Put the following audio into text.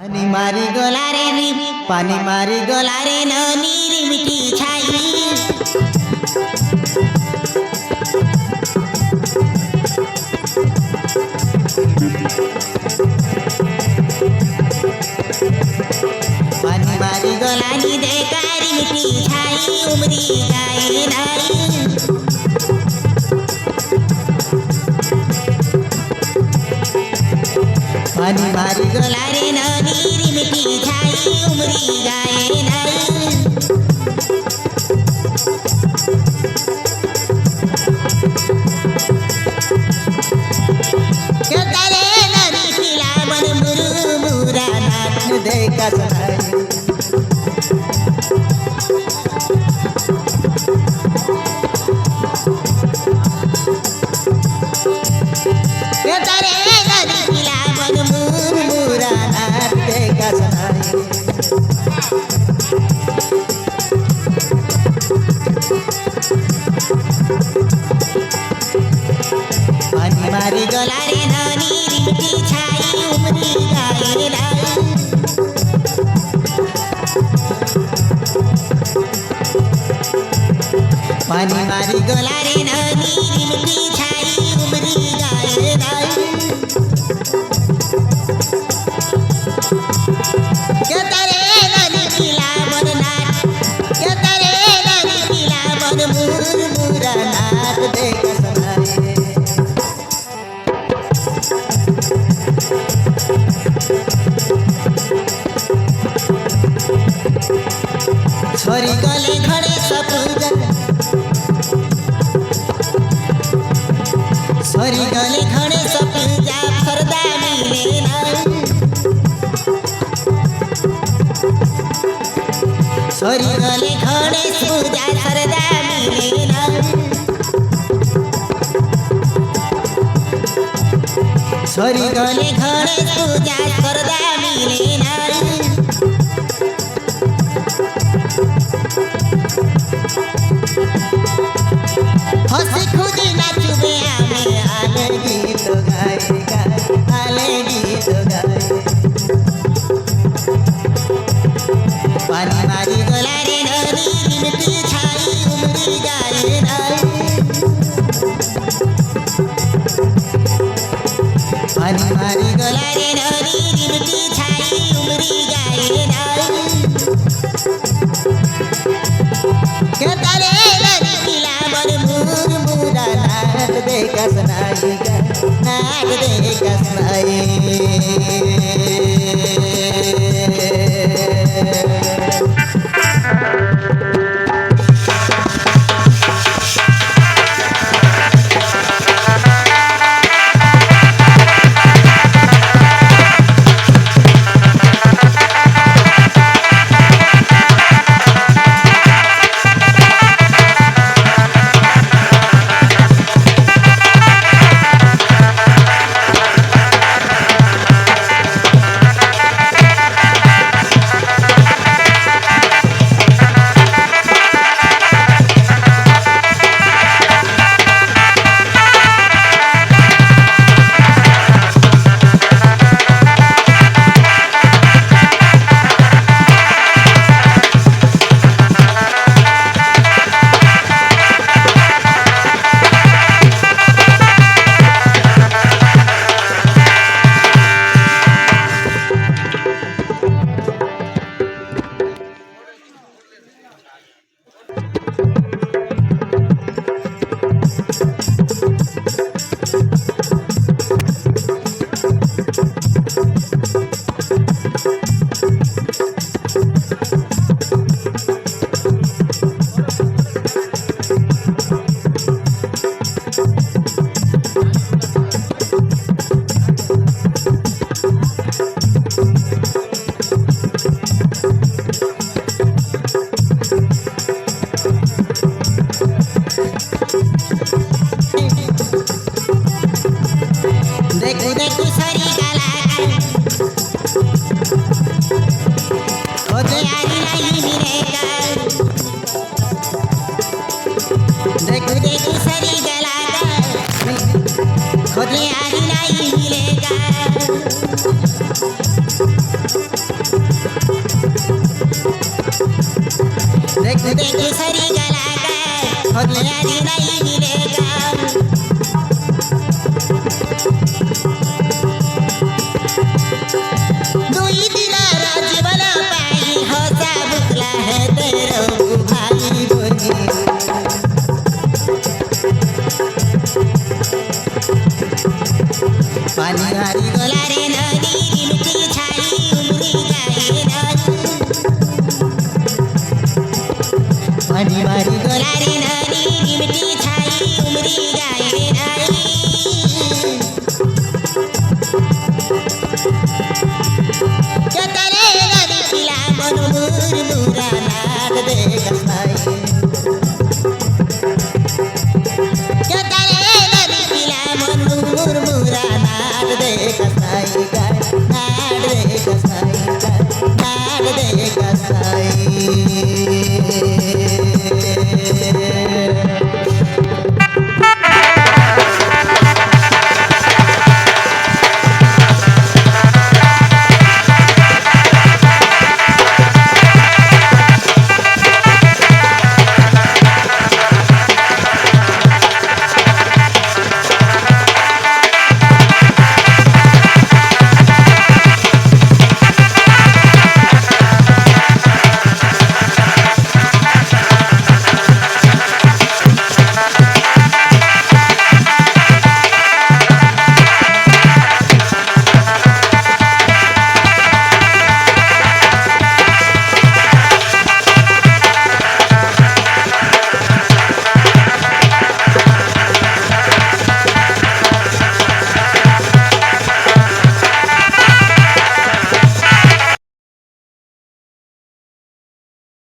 पानी मारी गलारे नी पानी मारी गलारे न नीर मिठी छाई पानी मारी गलानी देकारी मिठी छाई उमरी गाए नाई पानी मारी गलारे न नीर मिठी छाई उमरी गाए नाई के तारे नदी पिला मन मुरु मुरा नाथ देखा सनाई के तारे नदी पिला मन मुरु मुरा नाथ देखा सनाई पानी मारी गलारे न नीर मिठी छाई उमरी गाए नाई पानी मारी गलारे न नीर मिठी छाई उमरी गाए नाई के तारे नदी पिला मन नाथ के तारे नदी पिला मन मुर मुरा नाथ देख सनाई छोरी गले खड़े सपूजा छोरी गले खड़े सपूजा फरदा मिले नाई छोरी गले खड़े पूजा फरदा मिले नाई छोरी गले खड़े पूजा फरदा मिले नाई हंसी खुदी नाचुबे आमे आले गीत गाए गाए आले गीत गाए पानी मारी गलारे न नीर मिठी छाई उमरी गाए नाई पानी मारी गलारे न नीर मिठी छाई उमरी गाए नाई के तारे नदी पिला मन मुर मुरा नाथ देखा सनाई नाथ देखा सनाई पाणी हरी